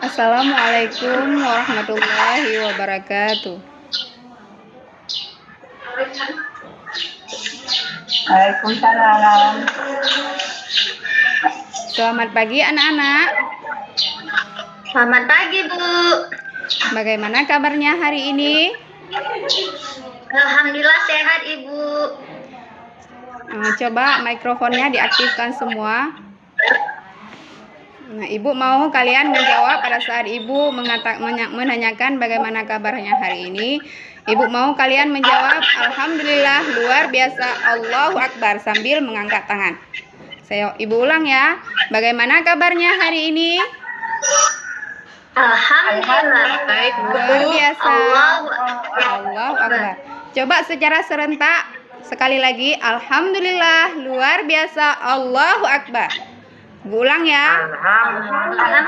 Assalamualaikum warahmatullahi wabarakatuh. Waalaikumsalam. Selamat pagi anak-anak. Selamat pagi, Bu. Bagaimana kabarnya hari ini? Alhamdulillah sehat, Ibu. Coba mikrofonnya diaktifkan semua. Nah, Ibu mau kalian menjawab pada saat Ibu menanyakan bagaimana kabarnya hari ini. Ibu mau kalian menjawab Alhamdulillah, luar biasa, Allahu Akbar sambil mengangkat tangan. Ibu ulang ya. Bagaimana kabarnya hari ini? Alhamdulillah. Baik, luar biasa. Allahu Akbar. Coba secara serentak sekali lagi. Alhamdulillah, luar biasa, Allahu Akbar. Bu ulang ya. Alhamdulillah.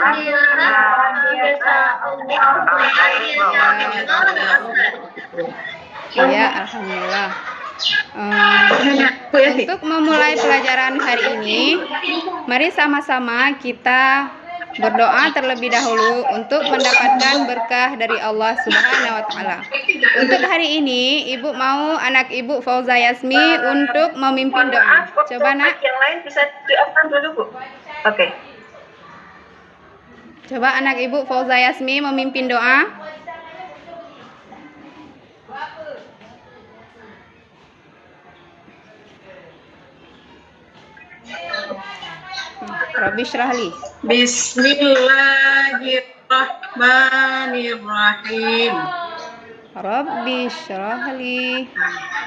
Iya, alhamdulillah. Untuk memulai pelajaran hari ini, mari sama-sama kita berdoa terlebih dahulu untuk mendapatkan berkah dari Allah Subhanahu wa Ta'ala. Untuk hari ini, Ibu mau anak Ibu Fauza Yasmi untuk memimpin doa. Coba nak. Yang lain bisa di-off dulu, Bu. Oke. Coba anak Ibu Fauza Yasmi memimpin doa. Rabbi syrahli. Bismillahirrahmanirrahim. Rabbi syrahli.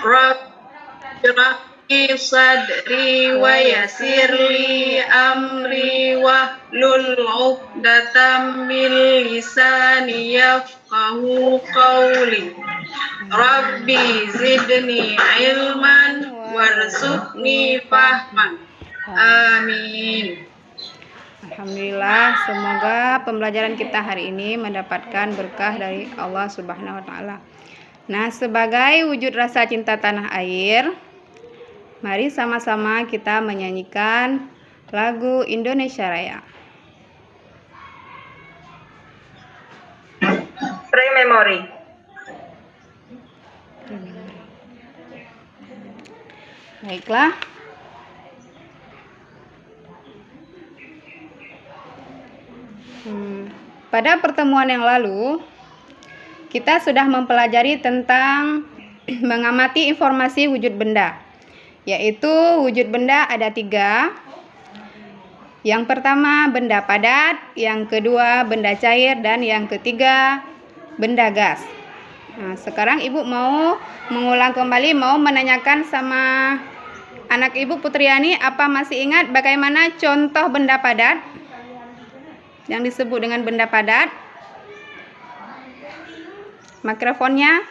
Rabbi sadri wa yassirli amri wahlul 'uqdatam min lisani yafqahu qawli. Rabbi zidni ilman warzuqni fahman. Amin. Alhamdulillah, semoga pembelajaran kita hari ini mendapatkan berkah dari Allah Subhanahu wa Ta'ala. Nah, sebagai wujud rasa cinta tanah air, mari sama-sama kita menyanyikan lagu Indonesia Raya. Pray memory. Baiklah. Pada pertemuan yang lalu, kita sudah mempelajari tentang mengamati informasi wujud benda, yaitu wujud benda ada 3. Yang pertama benda padat, yang kedua benda cair, dan yang ketiga benda gas. Nah, sekarang Ibu mau mengulang kembali, mau menanyakan sama anak Ibu Putriani, apa masih ingat bagaimana contoh benda padat yang disebut dengan benda padat? Mikrofonnya.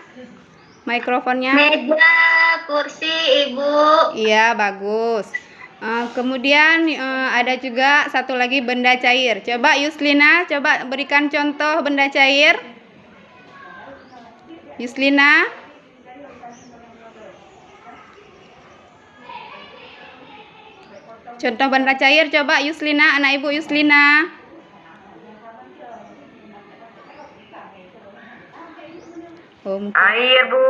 Meja, kursi, Ibu. Iya, bagus. Kemudian ada juga satu lagi benda cair. Coba Yuslina, coba berikan contoh benda cair. Yuslina. Contoh benda cair, coba Yuslina, anak Ibu Yuslina. Air, Bu.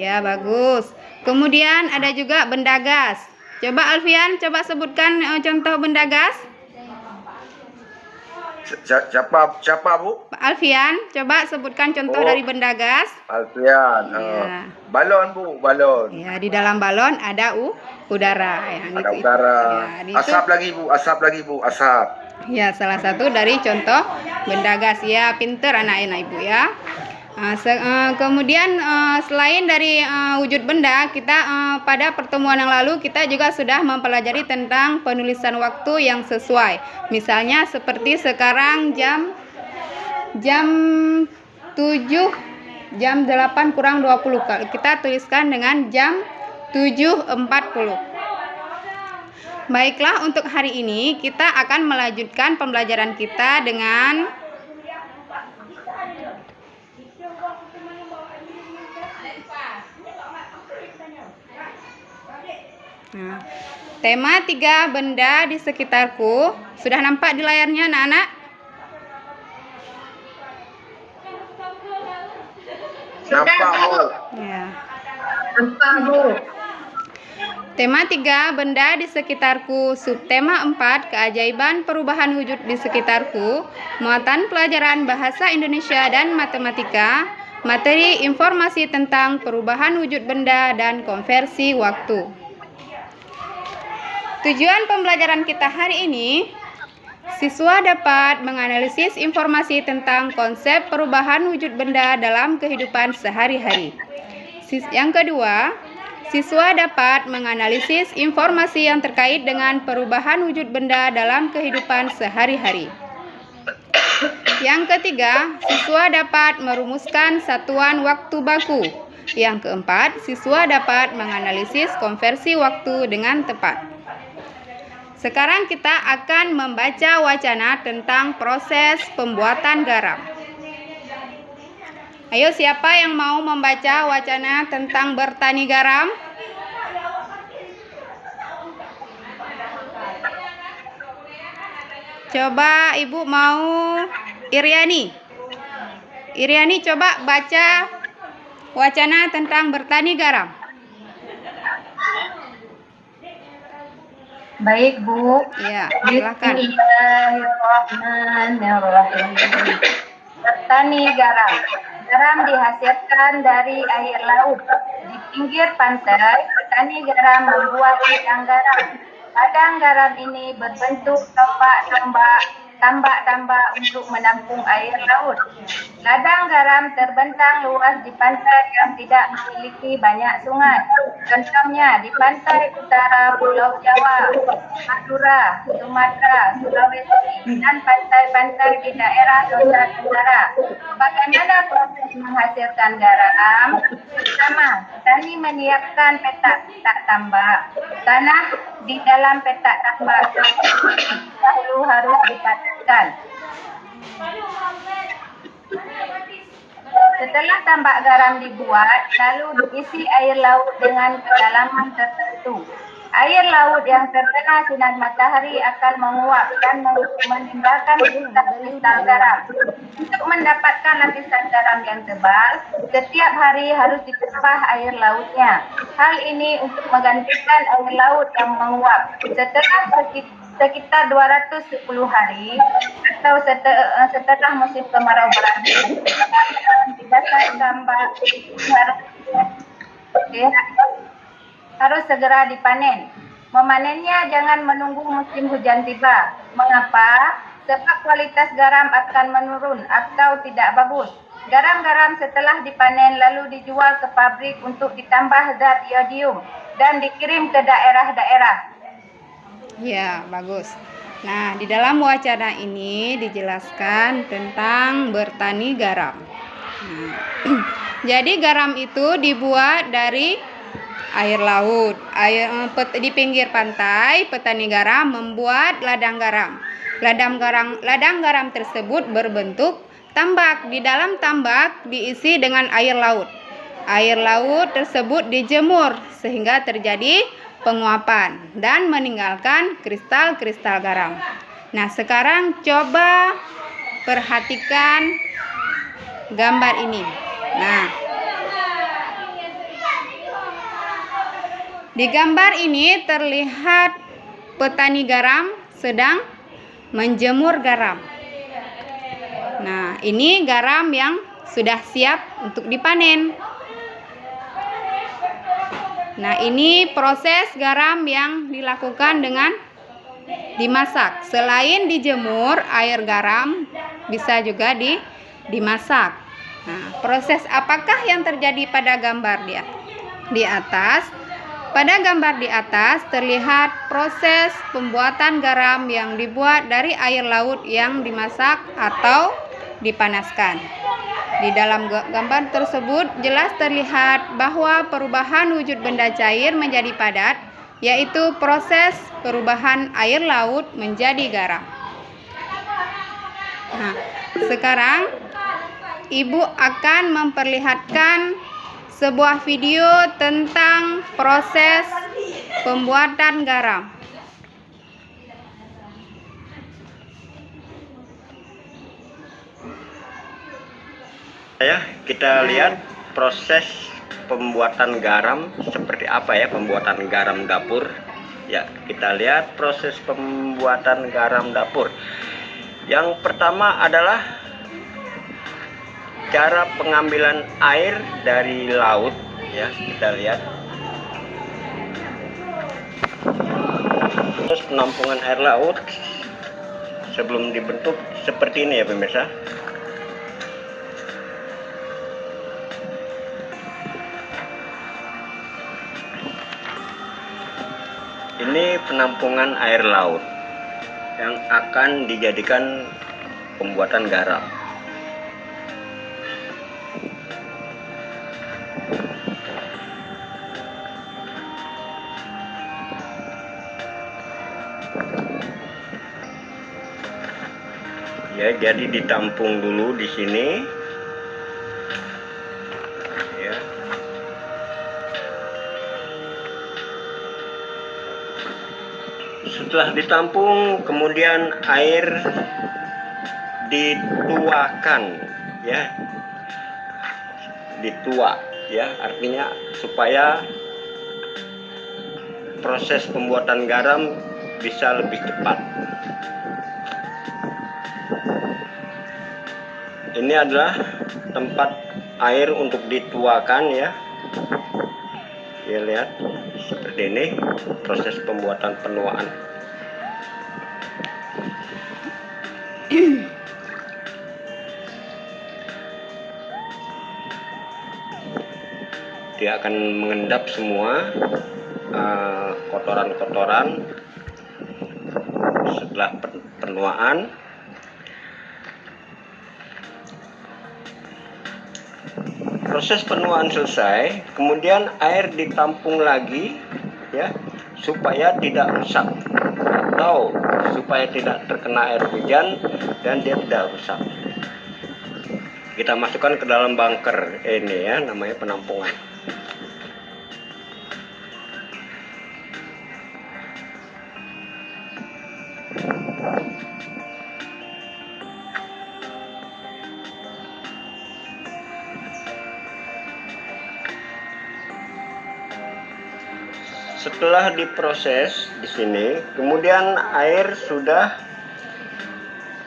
Iya, bagus. Kemudian ada juga benda gas. Coba Alfian, coba sebutkan contoh benda gas. Siapa, Bu? Alfian, coba sebutkan contoh dari benda gas. Alfian. Ya. Balon, Bu, balon. Ya, di dalam balon ada udara. Ya, Ada udara. Ya, asap lagi, Bu, asap. Ya, salah satu dari contoh benda gas. Ya, pinter anak-anak Ibu ya. Kemudian selain dari wujud benda, kita pada pertemuan yang lalu kita juga sudah mempelajari tentang penulisan waktu yang sesuai. Misalnya seperti sekarang jam 7, jam 8 kurang 20. Kita tuliskan dengan jam 7.40. Baiklah, untuk hari ini kita akan melanjutkan pembelajaran kita dengan tema 3 benda di sekitarku. Sudah nampak di layarnya anak-anak? Nampak, Bu. Ya. Nampak, Bu. Tema 3, benda di sekitarku. Subtema 4, keajaiban perubahan wujud di sekitarku. Muatan pelajaran bahasa Indonesia dan matematika. Materi informasi tentang perubahan wujud benda dan konversi waktu. Tujuan pembelajaran kita hari ini, siswa dapat menganalisis informasi tentang konsep perubahan wujud benda dalam kehidupan sehari-hari. Yang kedua, siswa dapat menganalisis informasi yang terkait dengan perubahan wujud benda dalam kehidupan sehari-hari. Yang ketiga, siswa dapat merumuskan satuan waktu baku. Yang keempat, siswa dapat menganalisis konversi waktu dengan tepat. Sekarang kita akan membaca wacana tentang proses pembuatan garam. Ayo, siapa yang mau membaca wacana tentang bertani garam? Coba Ibu mau Iriani. Iriani, coba baca wacana tentang bertani garam. Baik, Bu. Ya, silakan. Bismillahirrahmanirrahim. Bertani garam. Garam dihasilkan dari air laut. Di pinggir pantai, petani garam membuat ladang garam. Ladang garam ini berbentuk tambak-tambak untuk menampung air laut. Ladang garam terbentang luas di pantai yang tidak memiliki banyak sungai. Contohnya di pantai utara Pulau Jawa, Madura, Sumatera, Sulawesi, dan pantai-pantai di daerah Nusa Tenggara. Bagaimana proses menghasilkan garam? Pertama, petani menyiapkan petak tambak. Tanah di dalam petak tambak dahulu harus dipadatkan. Setelah tambak garam dibuat, lalu diisi air laut dengan kedalaman tertentu. Air laut yang terkena sinar matahari akan menguap dan meninggalkan kristal garam. Untuk mendapatkan lapisan garam yang tebal, setiap hari harus ditambah air lautnya. Hal ini untuk menggantikan air laut yang menguap. Setelah sekitar 210 hari atau setelah musim kemarau berakhir, dibasah tambak harus segera dipanen. Memanennya jangan menunggu musim hujan tiba. Mengapa? Sebab kualitas garam akan menurun atau tidak bagus. Garam-garam setelah dipanen lalu dijual ke pabrik untuk ditambah zat iodium dan dikirim ke daerah-daerah. Ya, bagus. Nah, di dalam wacana ini dijelaskan tentang bertani garam. Nah, jadi garam itu dibuat dari air laut. Di pinggir pantai, petani garam membuat ladang garam. Ladang garam tersebut berbentuk tambak. Di dalam tambak diisi dengan air laut. Air laut tersebut dijemur sehingga terjadi penguapan dan meninggalkan kristal-kristal garam. Nah, sekarang coba perhatikan gambar ini. Nah, di gambar ini terlihat petani garam sedang menjemur garam. Nah, ini garam yang sudah siap untuk dipanen. Nah, ini proses garam yang dilakukan dengan dimasak. Selain dijemur, air garam bisa juga dimasak. Nah, proses apakah yang terjadi pada gambar di atas? Pada gambar di atas terlihat proses pembuatan garam yang dibuat dari air laut yang dimasak atau dipanaskan. Di dalam gambar tersebut jelas terlihat bahwa perubahan wujud benda cair menjadi padat, yaitu proses perubahan air laut menjadi garam. Nah, sekarang Ibu akan memperlihatkan sebuah video tentang proses pembuatan garam. Ya, kita lihat proses pembuatan garam seperti apa ya, pembuatan garam dapur. Ya, kita lihat proses pembuatan garam dapur. Yang pertama adalah cara pengambilan air dari laut ya, kita lihat. Terus penampungan air laut sebelum dibentuk seperti ini ya pemirsa. Ini penampungan air laut yang akan dijadikan pembuatan garam. Ya, jadi ditampung dulu di sini. Ya. Setelah ditampung, kemudian air dituakan ya. Dituak ya, artinya supaya proses pembuatan garam bisa lebih cepat. Ini adalah tempat air untuk dituakan ya. Ya, lihat seperti ini proses pembuatan penuaan. Dia akan mengendap semua kotoran-kotoran setelah penuaan. Proses penuaan selesai, kemudian air ditampung lagi ya, supaya tidak rusak atau supaya tidak terkena air hujan dan dia tidak rusak. Kita masukkan ke dalam bunker ini ya, namanya penampungan. Setelah diproses di sini, kemudian air sudah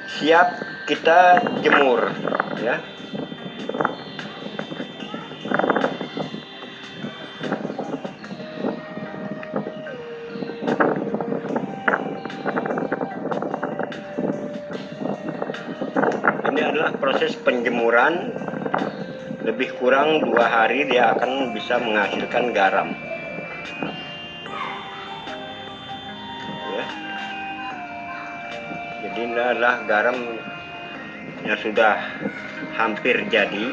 siap kita jemur ya. Ini adalah proses penjemuran, lebih kurang 2 hari dia akan bisa menghasilkan garam. Jadi ini adalah garam yang sudah hampir jadi.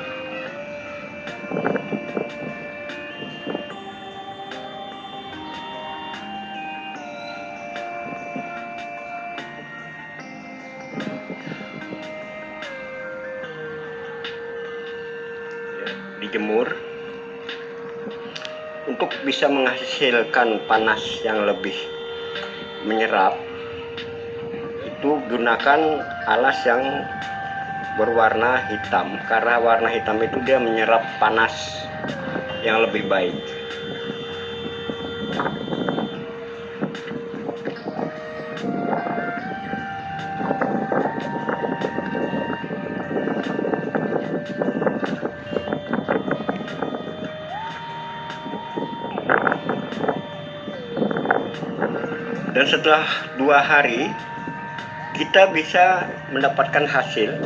Ya, dijemur untuk bisa menghasilkan panas yang lebih menyerap. Itu gunakan alas yang berwarna hitam, karena warna hitam itu dia menyerap panas yang lebih baik. Dan setelah 2 hari kita bisa mendapatkan hasilnya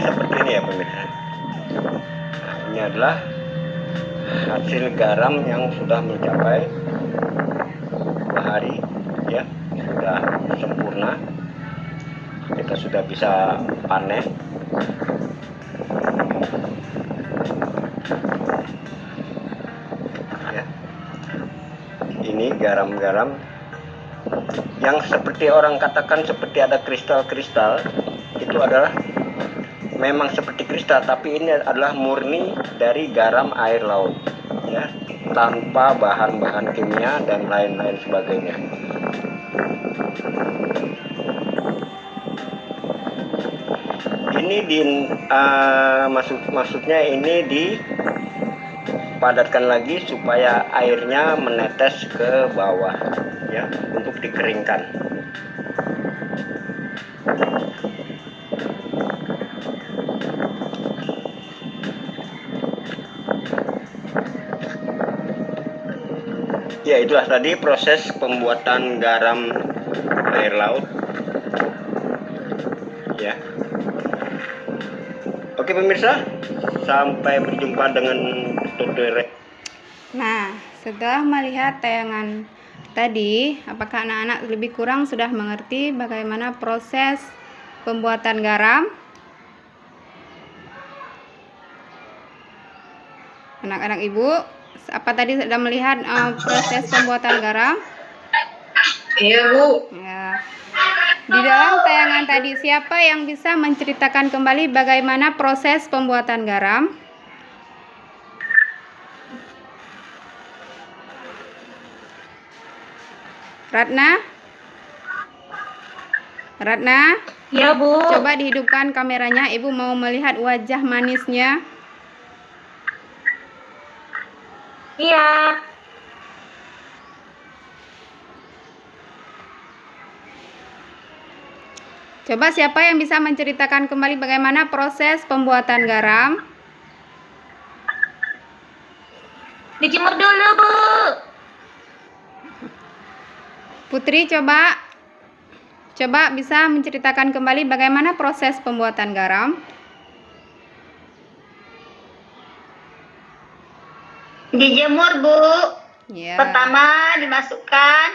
seperti ini ya pemirsa. Nah, ini adalah hasil garam yang sudah mencapai 2 hari ya, sudah sempurna. Kita sudah bisa panen. Ya. Ini garam-garam yang seperti orang katakan seperti ada kristal-kristal, itu adalah memang seperti kristal, tapi ini adalah murni dari garam air laut ya, tanpa bahan-bahan kimia dan lain-lain sebagainya. Ini maksudnya ini dipadatkan lagi supaya airnya menetes ke bawah ya, untuk dikeringkan. Ya, itulah tadi proses pembuatan garam air laut ya. Oke pemirsa, sampai berjumpa dengan tutorial. Nah, setelah melihat tayangan tadi, apakah anak-anak lebih kurang sudah mengerti bagaimana proses pembuatan garam? Anak-anak ibu, apa tadi sudah melihat proses pembuatan garam? Iya, Bu. Ya. Di dalam tayangan tadi, siapa yang bisa menceritakan kembali bagaimana proses pembuatan garam? Ratna? Ratna? Ya, Bu. Coba dihidupkan kameranya, Ibu mau melihat wajah manisnya. Iya. Coba siapa yang bisa menceritakan kembali bagaimana proses pembuatan garam? Dijemur dulu, Bu. Putri, coba bisa menceritakan kembali bagaimana proses pembuatan garam? Dijemur, Bu. Ya. Pertama dimasukkan,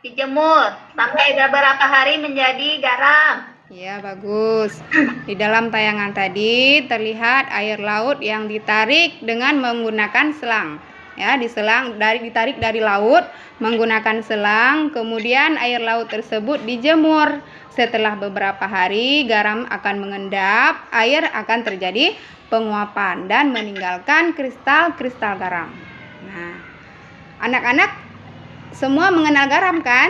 dijemur sampai beberapa hari menjadi garam. Ya, bagus. Di dalam tayangan tadi terlihat air laut yang ditarik dengan menggunakan selang. Ya, ditarik dari laut menggunakan selang, kemudian air laut tersebut dijemur. Setelah beberapa hari, garam akan mengendap, air akan terjadi penguapan dan meninggalkan kristal-kristal garam. Nah, anak-anak semua mengenal garam kan?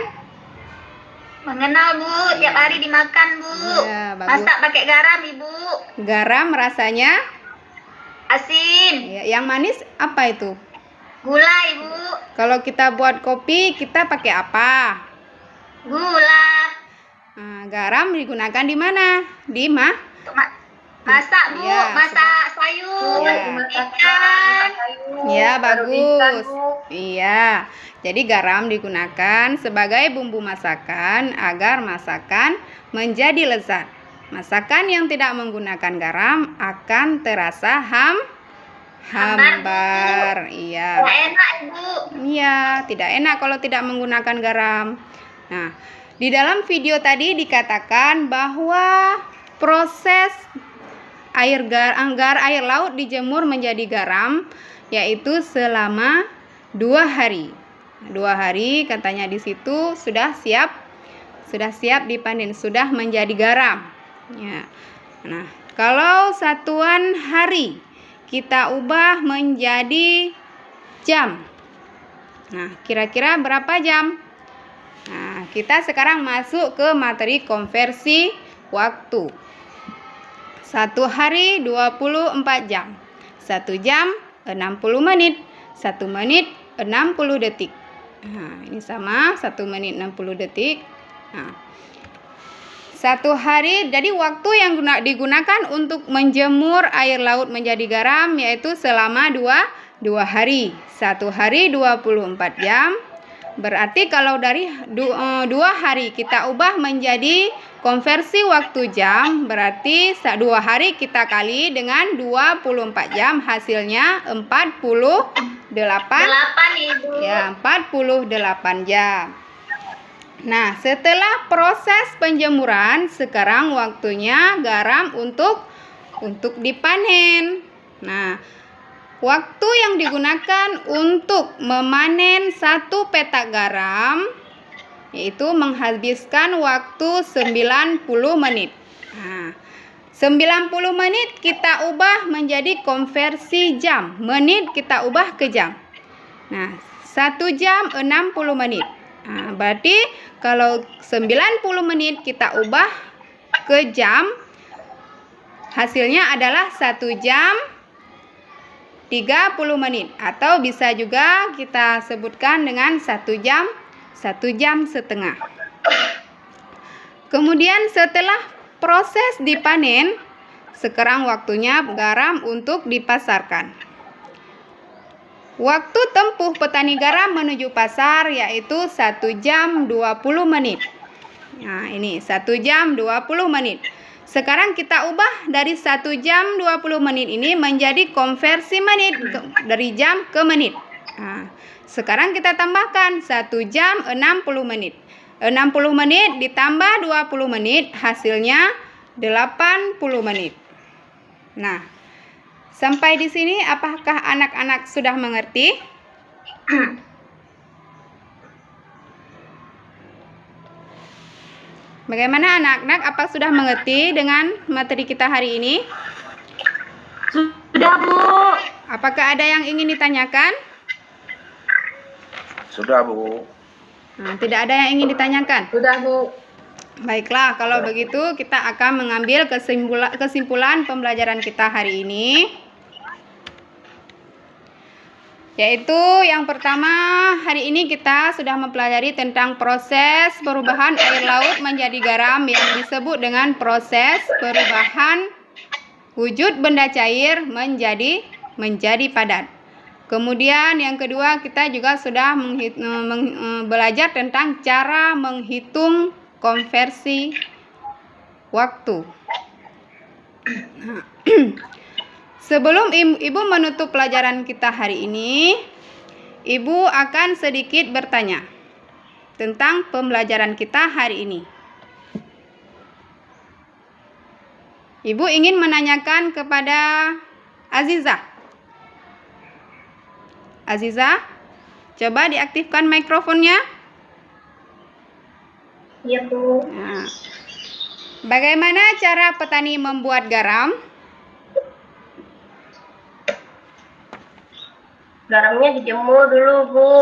Mengenal, Bu. Tiap hari dimakan, Bu. Ya, bagus. Masak pakai garam, Ibu. Garam rasanya Asin. ya, yang manis apa itu? Gula, Ibu. Kalau kita buat kopi, kita pakai apa? Gula. Nah, garam digunakan di mana? Di Masak, Bu. Ya, Masak sayur. Ya. Ikan. Ya, bagus. Iya. Jadi garam digunakan sebagai bumbu masakan agar masakan menjadi lezat. Masakan yang tidak menggunakan garam akan terasa hambar. Iya. Tidak enak, Bu. Iya, tidak enak kalau tidak menggunakan garam. Nah, di dalam video tadi dikatakan bahwa proses air laut dijemur menjadi garam yaitu selama 2 hari. 2 hari katanya di situ sudah siap dipanen, sudah menjadi garam. Ya. Nah, kalau satuan hari kita ubah menjadi jam. Nah, kira-kira berapa jam? Nah, kita sekarang masuk ke materi konversi waktu. 1 hari 24 jam. 1 jam 60 menit. 1 menit 60 detik. Nah, ini sama 1 menit 60 detik. Nah, 1 hari, jadi waktu yang digunakan untuk menjemur air laut menjadi garam yaitu selama 2 hari. 1 hari 24 jam. Berarti kalau dari 2 hari kita ubah menjadi konversi waktu jam, berarti 2 hari kita kali dengan 24 jam, hasilnya 48. 8, Ibu. Ya, 48 jam. Nah, setelah proses penjemuran, sekarang waktunya garam untuk dipanen. Nah, waktu yang digunakan untuk memanen 1 petak garam yaitu menghabiskan waktu 90 menit. Nah, 90 menit kita ubah menjadi konversi jam. Menit kita ubah ke jam. Nah, 1 jam 60 menit. Nah, berarti kalau 90 menit kita ubah ke jam, Hasilnya adalah 1 jam 30 menit, atau bisa juga kita sebutkan dengan 1 jam setengah. Kemudian setelah proses dipanen, sekarang waktunya garam untuk dipasarkan. Waktu tempuh petani garam menuju pasar yaitu 1 jam 20 menit. Nah, ini 1 jam 20 menit. Sekarang kita ubah dari 1 jam 20 menit ini menjadi konversi menit dari jam ke menit. Nah, sekarang kita tambahkan 1 jam 60 menit. 60 menit ditambah 20 menit hasilnya 80 menit. Nah, sampai di sini apakah anak-anak sudah mengerti? Bagaimana anak-anak? Apa sudah mengerti dengan materi kita hari ini? Sudah, Bu. Apakah ada yang ingin ditanyakan? Sudah, Bu. Nah, tidak ada yang ingin ditanyakan? Sudah, Bu. Baiklah, kalau begitu kita akan mengambil kesimpulan pembelajaran kita hari ini. Yaitu yang pertama, hari ini kita sudah mempelajari tentang proses perubahan air laut menjadi garam yang disebut dengan proses perubahan wujud benda cair menjadi padat. Kemudian yang kedua, kita juga sudah belajar tentang cara menghitung konversi waktu. Sebelum Ibu menutup pelajaran kita hari ini, Ibu akan sedikit bertanya tentang pembelajaran kita hari ini. Ibu ingin menanyakan kepada Azizah. Azizah, coba diaktifkan mikrofonnya. Iya, Bu. Nah, bagaimana cara petani membuat garam? Garamnya dijemur dulu, Bu.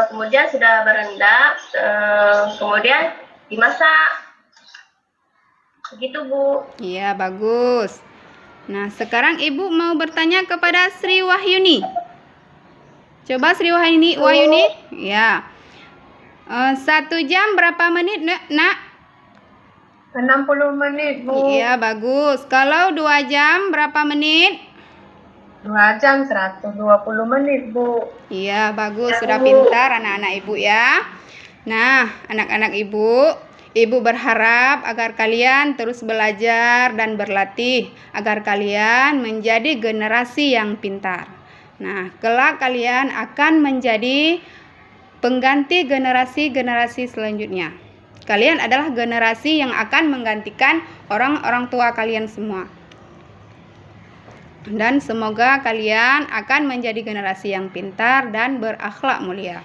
Kemudian sudah berendam, kemudian dimasak. Begitu, Bu. Iya, bagus. Nah, sekarang Ibu mau bertanya kepada Sri Wahyuni. Coba Sri Wahyuni. Ya. 1 jam berapa menit, Nak? 60 menit, Bu. Iya, bagus. Kalau 2 jam berapa menit? 2 jam 120 menit, Bu. Iya, bagus. Sudah pintar anak-anak Ibu ya. Nah, anak-anak Ibu berharap agar kalian terus belajar dan berlatih agar kalian menjadi generasi yang pintar. Nah, kelak kalian akan menjadi pengganti generasi-generasi selanjutnya. Kalian adalah generasi yang akan menggantikan orang-orang tua kalian semua. Dan semoga kalian akan menjadi generasi yang pintar dan berakhlak mulia.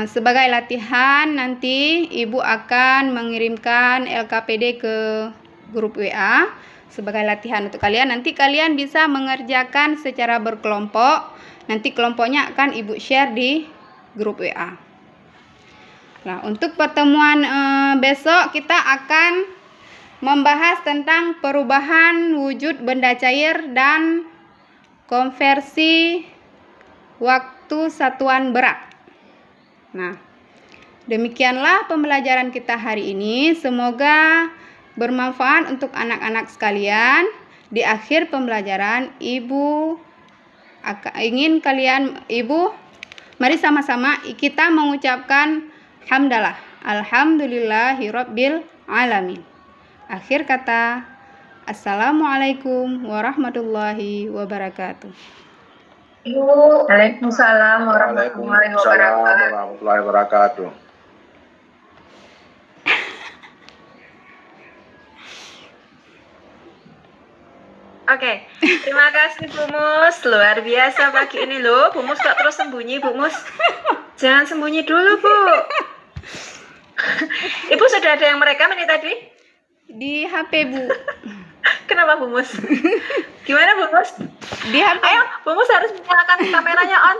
Sebagai latihan, nanti Ibu akan mengirimkan LKPD ke grup WA sebagai latihan untuk kalian. Nanti kalian bisa mengerjakan secara berkelompok. Nanti kelompoknya akan Ibu share di grup WA. Nah, untuk pertemuan besok kita akan membahas tentang perubahan wujud benda cair dan konversi waktu satuan berat. Nah, demikianlah pembelajaran kita hari ini. Semoga bermanfaat untuk anak-anak sekalian. Di akhir pembelajaran, Ibu mari sama-sama kita mengucapkan hamdalah. Alhamdulillahirabbil alamin. Akhir kata, assalamualaikum warahmatullahi wabarakatuh. Waalaikumsalam warahmatullahi wabarakatuh. Oke, terima kasih Bu Mus. Luar biasa pagi ini loh. Bu Mus gak terus sembunyi, Bu Mus. Jangan sembunyi dulu, Bu. Ibu sudah ada yang merekam ini tadi? Di HP, Bu. Kenapa Bu Mus? Gimana Bu Mus? Di HP. Ayo, Bu Mus harus menyalakan kameranya on.